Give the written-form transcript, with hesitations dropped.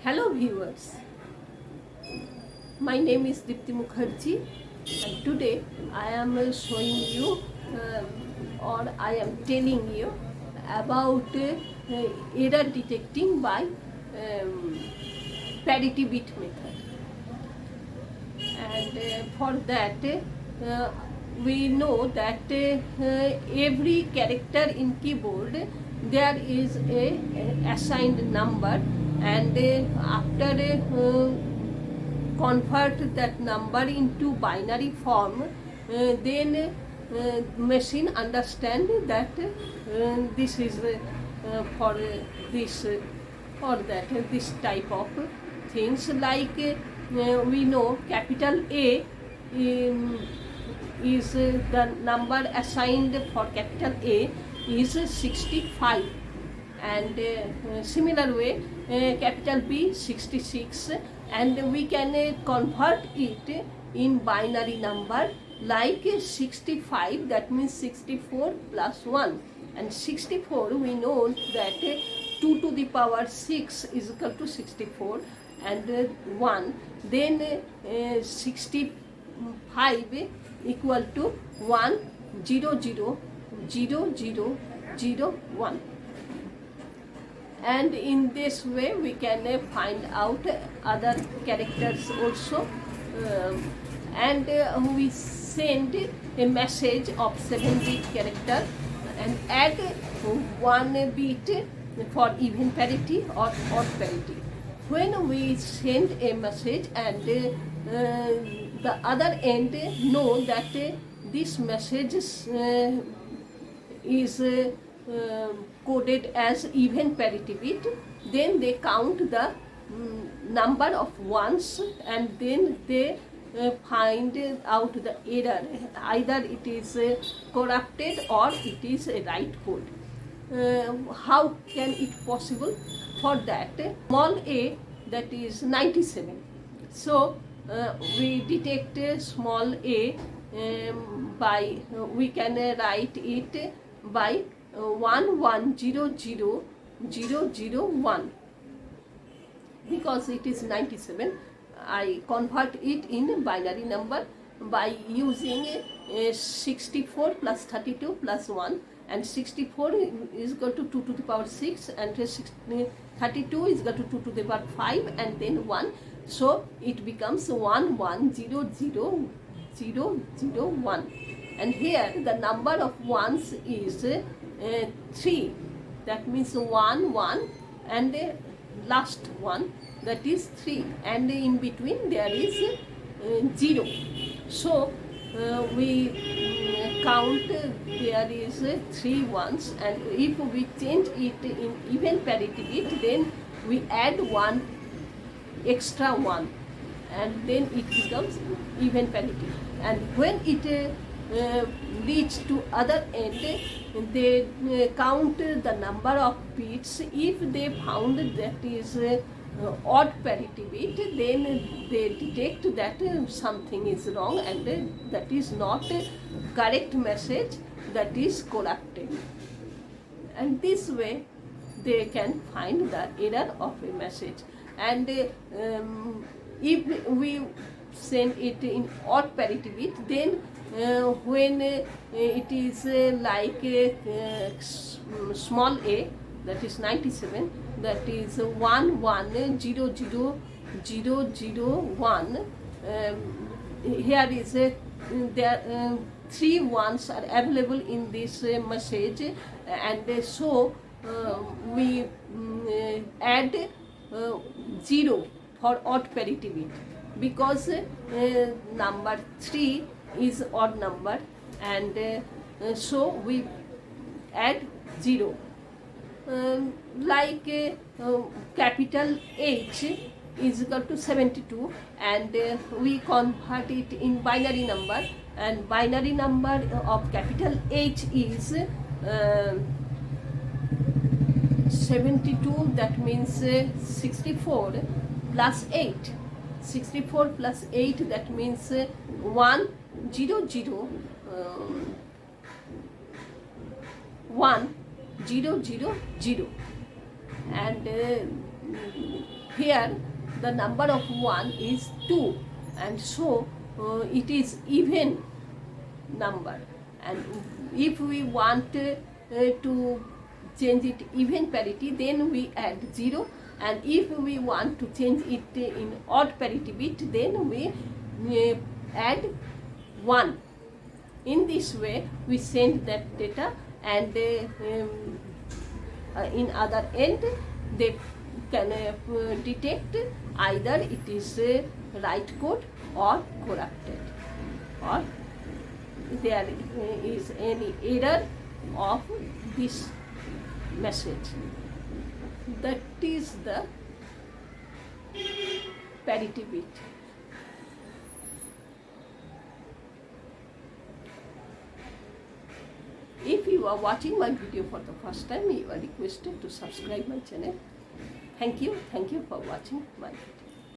Hello viewers, my name is Deepti Mukherjee and today I am showing you or I am telling you about error detecting by parity bit method. And for that we know that every character in keyboard there is a assigned number, and after convert that number into binary form, then machine understand that this is for this or that this type of things, like we know capital A is the number assigned for capital A is 65, and similar way capital B 66, and we can convert it in binary number like 65, that means 64 plus 1, and 64 we know that 2 to the power 6 is equal to 64 and 1, then 65 equal to 1 0 0 0 0 0 1, and in this way we can find out other characters also, and we send a message of 7-bit character and add 1 bit for even parity or odd parity. When we send a message and the other end know that this message is coded as even parity bit, then they count the number of ones, and then they find out the error, either it is corrupted or it is a right code. How can it possible? For that, small a, that is 97, so we detect small a by we can write it by 11000001, because it is 97. I convert it in binary number by using 64 plus 32 plus 1, and 64 is equal to 2 to the power 6, and 32 is equal to 2 to the power 5, and then 1, so it becomes 11000001, and here the number of ones is 3, that means 1 1 and last one, that is 3, and in between there is 0. So we count there is 3 ones, and if we change it in even parity bit, then we add 1 extra 1, and then it becomes even parity. And when it reach to other end, they count the number of bits. If they found that is odd parity bit, then they detect that something is wrong, and that is not correct message, that is corrupted, and this way they can find the error of a message. And if we send it in odd parity bit, then when it is like small a, that is 97, that is 11000001, here is there 3 ones are available in this message, and so we add 0 for odd parity bit, because number 3 is odd number, and so we add 0. Like capital H is equal to 72, and we convert it in binary number, and binary number of capital H is 72, that means 64 plus 8. 64 plus 8, that means 1 0 0 1 0 0 0, and here the number of 1 is 2, and so it is even number. And if we want to change it even parity, then we add 0, and if we want to change it in odd parity bit, then we add 1. In this way we send that data, and in other end they can detect either it is right code or corrupted, or there is any error of this message. That is the parity bit. If you are watching my video for the first time, you are requested to subscribe my channel. Thank you for watching my video.